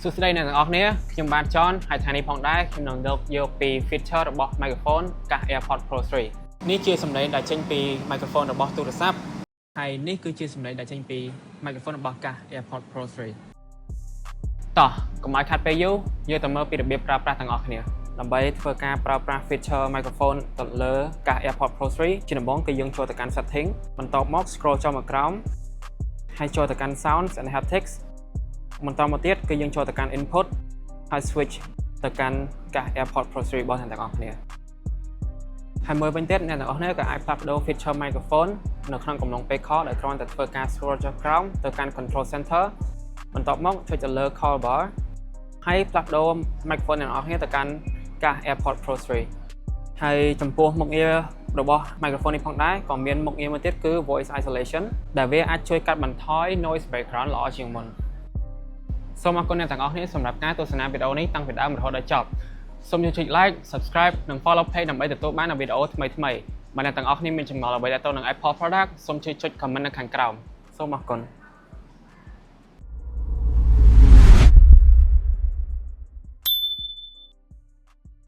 សួស្តីអ្នកទាំងអស់គ្នាខ្ញុំបាទ John ហើយថ្ងៃនេះផងដែរខ្ញុំនឹងយកពី feature របស់ microphone កាស AirPods Pro 3 នេះជាសំឡេងដែលចេញពី microphone របស់ទូរស័ព្ទហើយនេះគឺជាសំឡេងដែលចេញពី microphone របស់កាស AirPods Pro 3 តោះកុំឲ្យខាត់ពេលយូរយើងទៅមើលពីរបៀបប្រើប្រាស់ទាំងអស់គ្នាដើម្បីធ្វើការប្រើប្រាស់ feature microphone ទៅលើកាស AirPods Pro 3ជាដំបូងគឺយើងចូលទៅកាន់ setting បន្ទាប់មក scroll ចុះមកក្រោមហើយចូលទៅកាន់ sounds and haptics បន្តមកទៀតគឺយើងចូលទៅកាន់ input ហើយ switch ទៅកាន់កាស AirPods Pro 3របស់អ្នកទាំងអស់គ្នាហើយមើលវិញទៀតអ្នកទាំងអស់គ្នាក៏អាចផ្លាស់ប្ដូរ feature microphone នៅក្នុងកំឡុងពេល call ដោយគ្រាន់តែធ្វើការ scroll ចុះក្រោមទៅកាន់ control center បន្ទាប់មកចុចទៅលើ call bar ហើយផ្លាស់ប្ដូរ microphone អ្នកទាំងអស់គ្នាទៅកាន់កាស AirPods Pro 3ហើយចំពោះមុខងាររបស់ microphone នេះផងដែរក៏មានមុខងារមួយទៀតគឺ voice isolation ដែលវាអាចជួយកាត់បន្ថយ noise background ល្អជាងមុនសូមអរគុណអ្នកទាំងអស់គ្នាសម្រាប់ការទស្សនាវីដេអូនេះតាំងពីដើមរហូតដល់ចប់សូមចុច like subscribe និង follow page ដើម្បីទទួលបាននូវវីដេអូថ្មីៗបើអ្នកទាំងអស់គ្នាមានចម្ងល់អ្វីទាក់ទងនឹង Apple product សូមជួយចុច comment នៅខាងក្រោមសូមអរគុណ